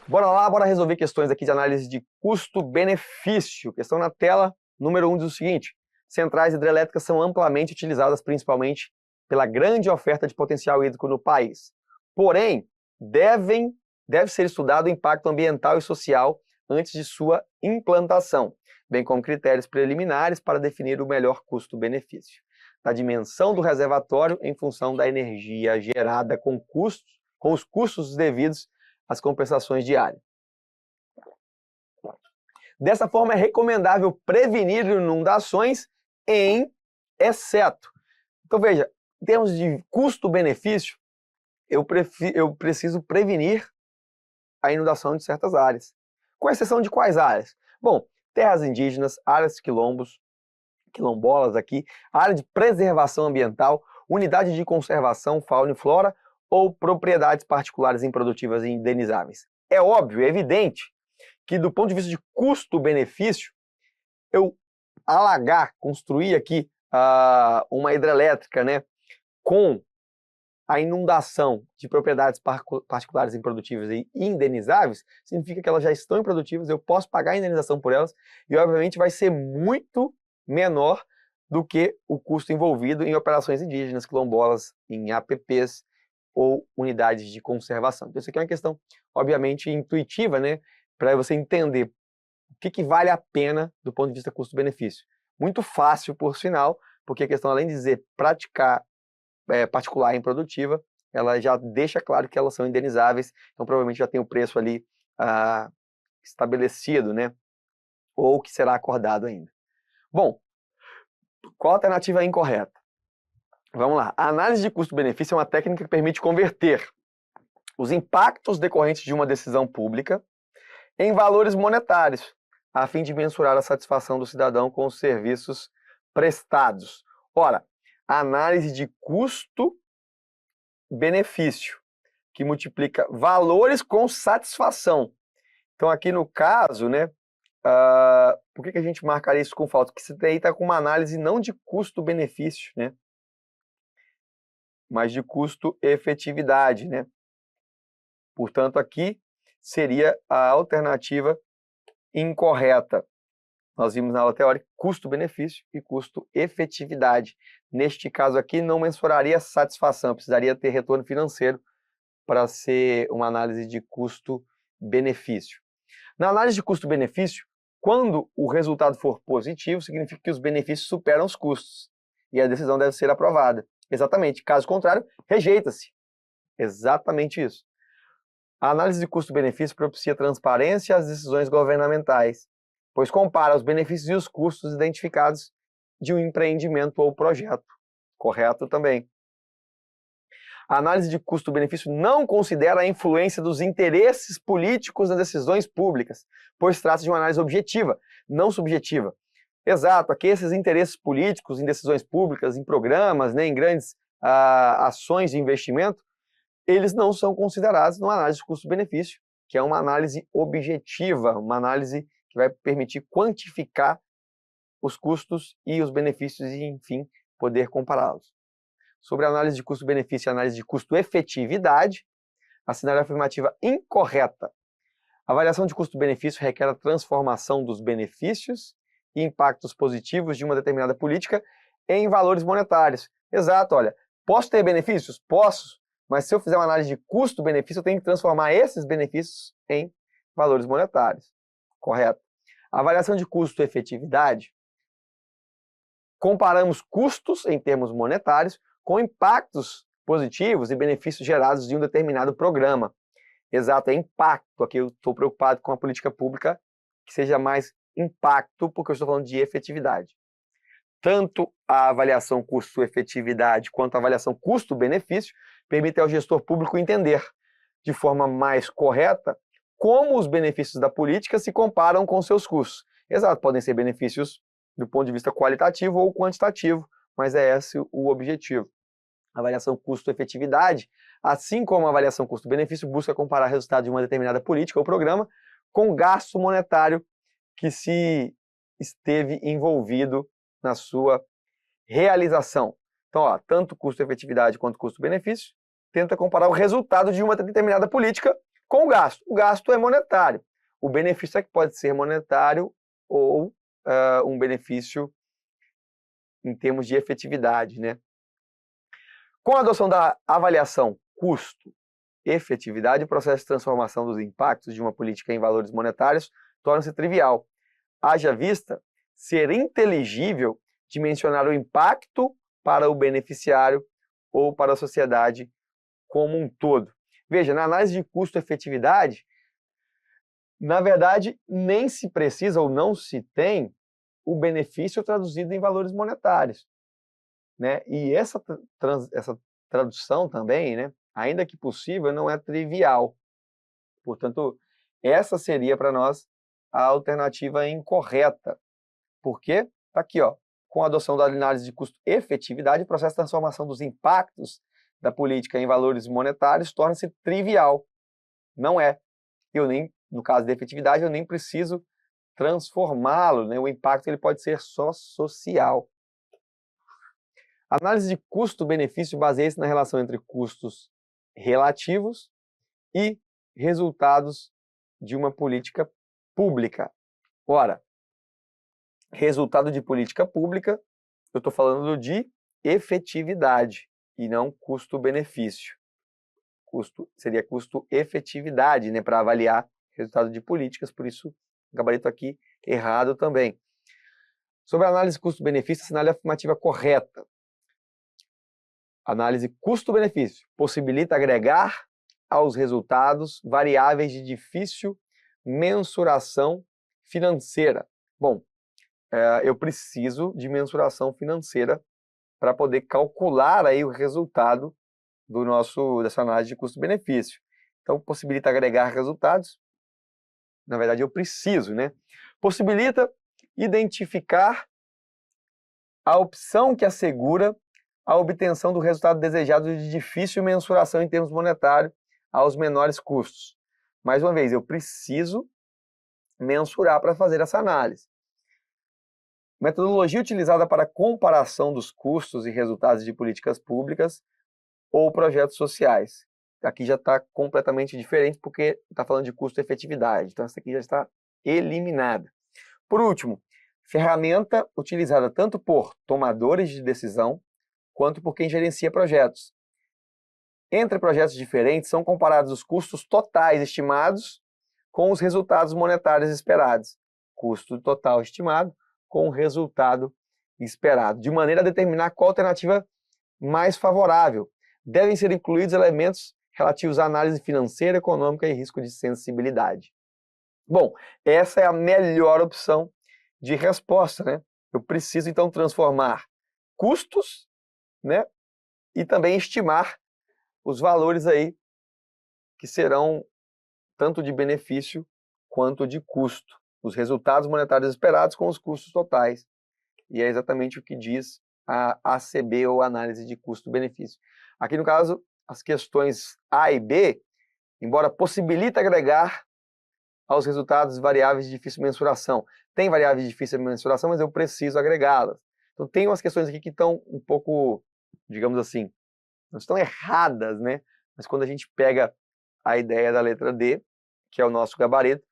Bora lá, bora resolver questões aqui de análise de custo-benefício. Questão na tela, número 1 diz o seguinte: centrais hidrelétricas são amplamente utilizadas principalmente pela grande oferta de potencial hídrico no país. Porém, deve ser estudado o impacto ambiental e social antes de sua implantação, bem como critérios preliminares para definir o melhor custo-benefício. Da dimensão do reservatório em função da energia gerada com os custos devidos às compensações de área. Dessa forma, é recomendável prevenir inundações em exceto. Então, veja, em termos de custo-benefício, eu preciso prevenir a inundação de certas áreas. Com exceção de quais áreas? Bom, terras indígenas, áreas quilombos, quilombolas aqui, área de preservação ambiental, unidade de conservação, fauna e flora, ou propriedades particulares improdutivas e indenizáveis. É óbvio, é evidente que do ponto de vista de custo-benefício, eu construir aqui uma hidrelétrica, né, com a inundação de propriedades particulares improdutivas e indenizáveis, significa que elas já estão improdutivas, eu posso pagar a indenização por elas e, obviamente, vai ser muito menor do que o custo envolvido em operações indígenas, quilombolas, em APPs ou unidades de conservação. Então, isso aqui é uma questão, obviamente, intuitiva, né, para você entender o que vale a pena do ponto de vista custo-benefício. Muito fácil, por sinal, porque a questão, além de dizer praticar particular e improdutiva, ela já deixa claro que elas são indenizáveis, então provavelmente já tem o preço ali estabelecido, né, ou que será acordado ainda. Bom, qual a alternativa é incorreta? Vamos lá. A análise de custo-benefício é uma técnica que permite converter os impactos decorrentes de uma decisão pública em valores monetários, a fim de mensurar a satisfação do cidadão com os serviços prestados. Ora, a análise de custo-benefício, que multiplica valores com satisfação. Então, aqui no caso, né, por que a gente marcaria isso com falta? Porque você daí está com uma análise não de custo-benefício, né, mas de custo-efetividade, né? Portanto, aqui seria a alternativa incorreta. Nós vimos na aula teórica custo-benefício e custo-efetividade. Neste caso aqui, não mensuraria satisfação, precisaria ter retorno financeiro para ser uma análise de custo-benefício. Na análise de custo-benefício, quando o resultado for positivo, significa que os benefícios superam os custos e a decisão deve ser aprovada. Exatamente. Caso contrário, rejeita-se. Exatamente isso. A análise de custo-benefício propicia transparência às decisões governamentais, pois compara os benefícios e os custos identificados de um empreendimento ou projeto. Correto também. A análise de custo-benefício não considera a influência dos interesses políticos nas decisões públicas, pois trata de uma análise objetiva, não subjetiva. Exato, aqui esses interesses políticos em decisões públicas, em programas, né, em grandes ações de investimento, eles não são considerados numa análise de custo-benefício, que é uma análise objetiva, uma análise que vai permitir quantificar os custos e os benefícios e, enfim, poder compará-los. Sobre a análise de custo-benefício e a análise de custo-efetividade, assinale a afirmativa incorreta. A avaliação de custo-benefício requer a transformação dos benefícios e impactos positivos de uma determinada política em valores monetários. Exato, olha, posso ter benefícios? Posso, mas se eu fizer uma análise de custo-benefício, eu tenho que transformar esses benefícios em valores monetários. Correto. A avaliação de custo-efetividade, comparamos custos em termos monetários com impactos positivos e benefícios gerados de um determinado programa. Exato, é impacto. Aqui eu estou preocupado com a política pública que seja mais impacto, porque eu estou falando de efetividade. Tanto a avaliação custo-efetividade quanto a avaliação custo-benefício permite ao gestor público entender de forma mais correta como os benefícios da política se comparam com seus custos. Exato, podem ser benefícios do ponto de vista qualitativo ou quantitativo, mas é esse o objetivo. A avaliação custo-efetividade, assim como a avaliação custo-benefício, busca comparar resultados de uma determinada política ou programa com o gasto monetário que se esteve envolvido na sua realização. Então, ó, tanto custo-efetividade quanto custo-benefício tenta comparar o resultado de uma determinada política com o gasto. O gasto é monetário. O benefício é que pode ser monetário ou um benefício em termos de efetividade, né? Com a adoção da avaliação custo-efetividade, o processo de transformação dos impactos de uma política em valores monetários torna-se trivial. Haja vista ser inteligível dimensionar o impacto para o beneficiário ou para a sociedade como um todo. Veja, na análise de custo-efetividade, na verdade, nem se precisa ou não se tem o benefício traduzido em valores monetários, né? E essa tradução também, né, ainda que possível, não é trivial. Portanto, essa seria para nós a alternativa incorreta. Por quê? Está aqui, ó. Com a adoção da análise de custo-efetividade, o processo de transformação dos impactos da política em valores monetários torna-se trivial. Não é. No caso da efetividade, eu nem preciso transformá-lo, né? O impacto ele pode ser só social. A análise de custo-benefício baseia-se na relação entre custos relativos e resultados de uma política pública. Ora, resultado de política pública, eu estou falando de efetividade e não custo-benefício. Seria custo-efetividade, né, para avaliar resultado de políticas, por isso o gabarito aqui errado também. Sobre a análise custo-benefício, assinale a afirmativa correta. Análise custo-benefício possibilita agregar aos resultados variáveis de difícil mensuração financeira. Bom, eu preciso de mensuração financeira para poder calcular aí o resultado dessa análise de custo-benefício. Então, possibilita agregar resultados. Na verdade, eu preciso, né? Possibilita identificar a opção que assegura a obtenção do resultado desejado de difícil mensuração em termos monetários aos menores custos. Mais uma vez, eu preciso mensurar para fazer essa análise. Metodologia utilizada para comparação dos custos e resultados de políticas públicas ou projetos sociais. Aqui já está completamente diferente porque está falando de custo-efetividade. Então, essa aqui já está eliminada. Por último, ferramenta utilizada tanto por tomadores de decisão quanto por quem gerencia projetos. Entre projetos diferentes, são comparados os custos totais estimados com os resultados monetários esperados. Custo total estimado com o resultado esperado, de maneira a determinar qual alternativa mais favorável. Devem ser incluídos elementos relativos à análise financeira, econômica e risco de sensibilidade. Bom, essa é a melhor opção de resposta, né? Eu preciso, então, transformar custos, né, e também estimar os valores aí que serão tanto de benefício quanto de custo. Os resultados monetários esperados com os custos totais. E é exatamente o que diz a ACB, ou análise de custo-benefício. Aqui, no caso, as questões A e B, embora possibilita agregar aos resultados variáveis de difícil mensuração. Tem variáveis de difícil mensuração, mas eu preciso agregá-las. Então, tem umas questões aqui que estão um pouco, digamos assim, não estão erradas, né? Mas quando a gente pega a ideia da letra D, que é o nosso gabarito,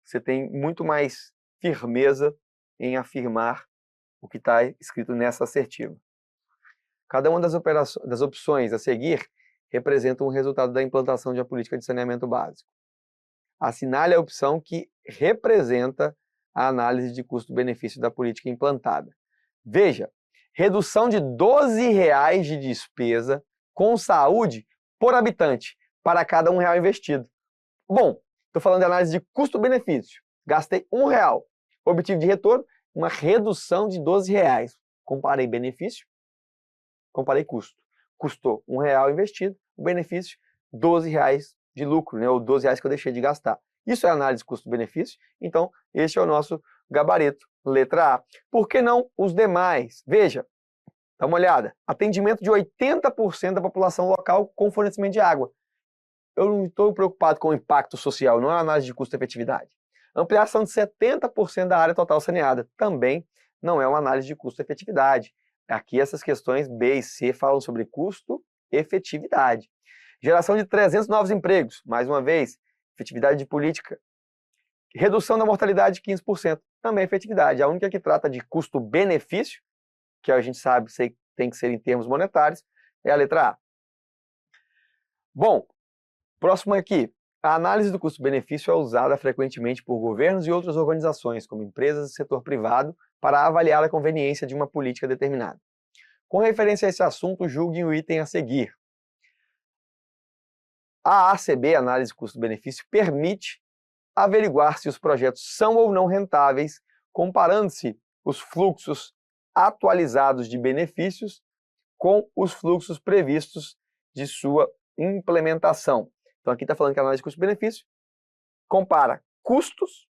você tem muito mais firmeza em afirmar o que está escrito nessa assertiva. Cada uma das opções a seguir representa um resultado da implantação de uma política de saneamento básico. Assinale a opção que representa a análise de custo-benefício da política implantada. Veja, redução de R$12 de despesa com saúde por habitante para cada R$1 investido. Bom, estou falando de análise de custo-benefício. Gastei R$1, obtive de retorno uma redução de R$12. Comparei benefício, comparei custo. Custou R$1 investido, o benefício R$12 de lucro, né, ou R$12 que eu deixei de gastar. Isso é análise custo-benefício, então este é o nosso gabarito, letra A. Por que não os demais? Veja, dá uma olhada. Atendimento de 80% da população local com fornecimento de água. Eu não estou preocupado com o impacto social, não é análise de custo-efetividade. Ampliação de 70% da área total saneada. Também não é uma análise de custo-efetividade. Aqui essas questões B e C falam sobre custo-efetividade. Geração de 300 novos empregos. Mais uma vez, efetividade de política. Redução da mortalidade, 15%, também é efetividade. A única que trata de custo-benefício, que a gente sabe tem que ser em termos monetários, é a letra A. Bom, próximo aqui. A análise do custo-benefício é usada frequentemente por governos e outras organizações, como empresas e setor privado, para avaliar a conveniência de uma política determinada. Com referência a esse assunto, julguem o item a seguir. A ACB, Análise Custo-Benefício, permite averiguar se os projetos são ou não rentáveis, comparando-se os fluxos atualizados de benefícios com os fluxos previstos de sua implementação. Então aqui está falando que a análise de custo-benefício compara custos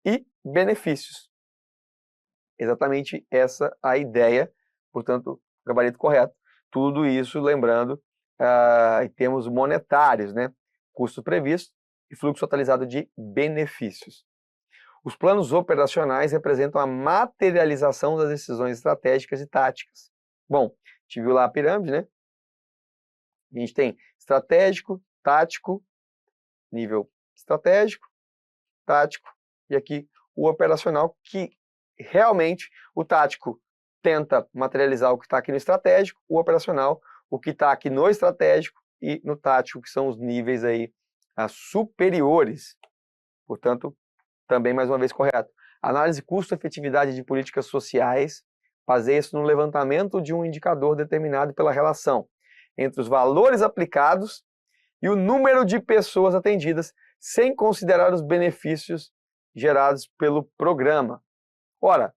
e benefícios. Exatamente essa a ideia, portanto, gabarito correto. Tudo isso, lembrando, em termos monetários, né? Custo previsto e fluxo atualizado de benefícios. Os planos operacionais representam a materialização das decisões estratégicas e táticas. Bom, a gente viu lá a pirâmide, né? A gente tem estratégico, tático, nível estratégico, tático, e aqui o operacional, que realmente o tático tenta materializar o que está aqui no estratégico, o operacional, o que está aqui no estratégico e no tático, que são os níveis aí superiores. Portanto, também mais uma vez correto. Análise custo-efetividade de políticas sociais baseia-se no levantamento de um indicador determinado pela relação entre os valores aplicados e o número de pessoas atendidas, sem considerar os benefícios gerados pelo programa. Ora,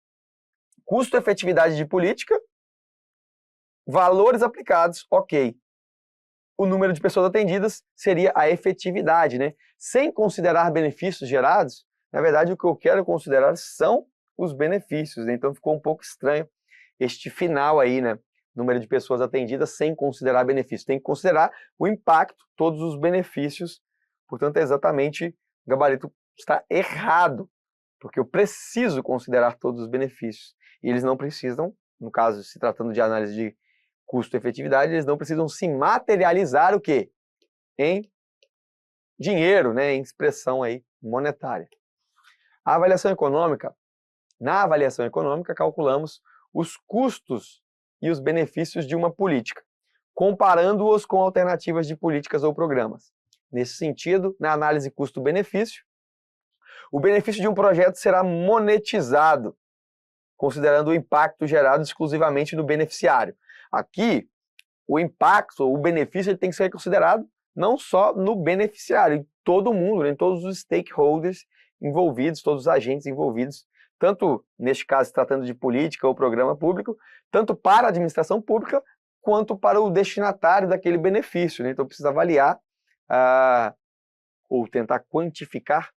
custo-efetividade de política, valores aplicados, ok. O número de pessoas atendidas seria a efetividade, né? Sem considerar benefícios gerados, na verdade o que eu quero considerar são os benefícios, né? Então ficou um pouco estranho este final aí, né? Número de pessoas atendidas sem considerar benefícios. Tem que considerar o impacto, todos os benefícios. Portanto, é exatamente, o gabarito está errado, porque eu preciso considerar todos os benefícios. E eles não precisam, no caso, se tratando de análise de custo-efetividade, eles não precisam se materializar o quê? Em dinheiro, né? Em expressão aí monetária. A avaliação econômica, na avaliação econômica, calculamos os custos e os benefícios de uma política, comparando-os com alternativas de políticas ou programas. Nesse sentido, na análise custo-benefício, o benefício de um projeto será monetizado, considerando o impacto gerado exclusivamente no beneficiário. Aqui, o impacto, o benefício, ele tem que ser considerado não só no beneficiário, em todo mundo, né, em todos os stakeholders envolvidos, todos os agentes envolvidos, tanto, neste caso, tratando de política ou programa público, tanto para a administração pública, quanto para o destinatário daquele benefício, né? Então, precisa avaliar ou tentar quantificar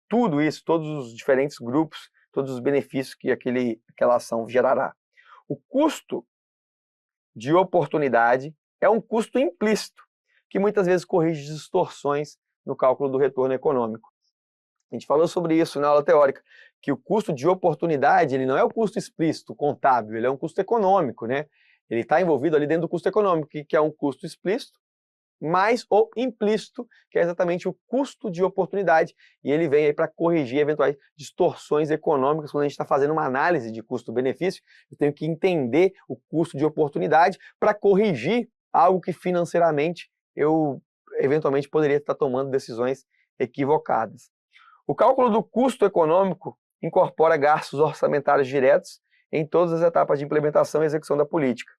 tudo isso, todos os diferentes grupos, todos os benefícios que aquela ação gerará. O custo de oportunidade é um custo implícito, que muitas vezes corrige distorções no cálculo do retorno econômico. A gente falou sobre isso na aula teórica, que o custo de oportunidade ele não é o custo explícito, contábil, ele é um custo econômico, né? Ele está envolvido ali dentro do custo econômico, que é um custo explícito, mais o implícito, que é exatamente o custo de oportunidade, e ele vem aí para corrigir eventuais distorções econômicas. Quando a gente está fazendo uma análise de custo-benefício, eu tenho que entender o custo de oportunidade para corrigir algo que financeiramente eu eventualmente poderia estar tomando decisões equivocadas. O cálculo do custo econômico incorpora gastos orçamentários diretos em todas as etapas de implementação e execução da política.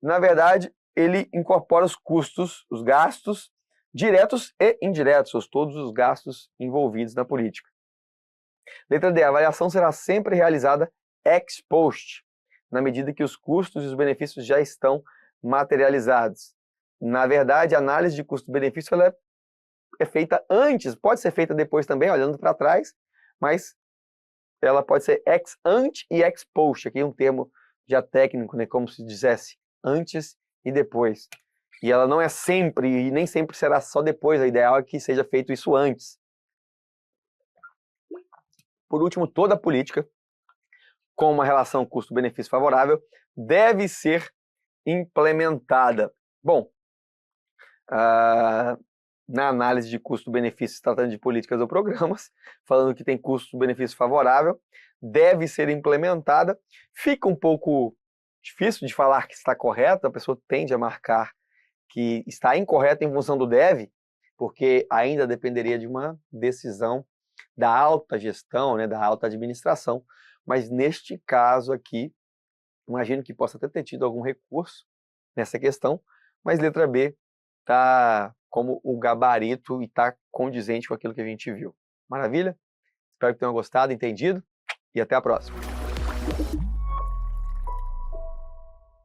Na verdade, ele incorpora os custos, os gastos diretos e indiretos, todos os gastos envolvidos na política. Letra D. A avaliação será sempre realizada ex post, na medida que os custos e os benefícios já estão materializados. Na verdade, a análise de custo-benefício ela é feita antes, pode ser feita depois também, olhando para trás, mas ela pode ser ex ante e ex post, aqui um termo já técnico, né, como se dissesse antes e depois. E ela não é sempre, e nem sempre será só depois, o ideal é que seja feito isso antes. Por último, toda política com uma relação custo-benefício favorável deve ser implementada. Bom, na análise de custo-benefício, se tratando de políticas ou programas, falando que tem custo-benefício favorável, deve ser implementada. Fica um pouco difícil de falar que está correta, a pessoa tende a marcar que está incorreta em função do deve, porque ainda dependeria de uma decisão da alta gestão, né, da alta administração, mas neste caso aqui, imagino que possa até ter tido algum recurso nessa questão, mas letra B está como o gabarito e está condizente com aquilo que a gente viu. Maravilha? Espero que tenham gostado, entendido, e até a próxima.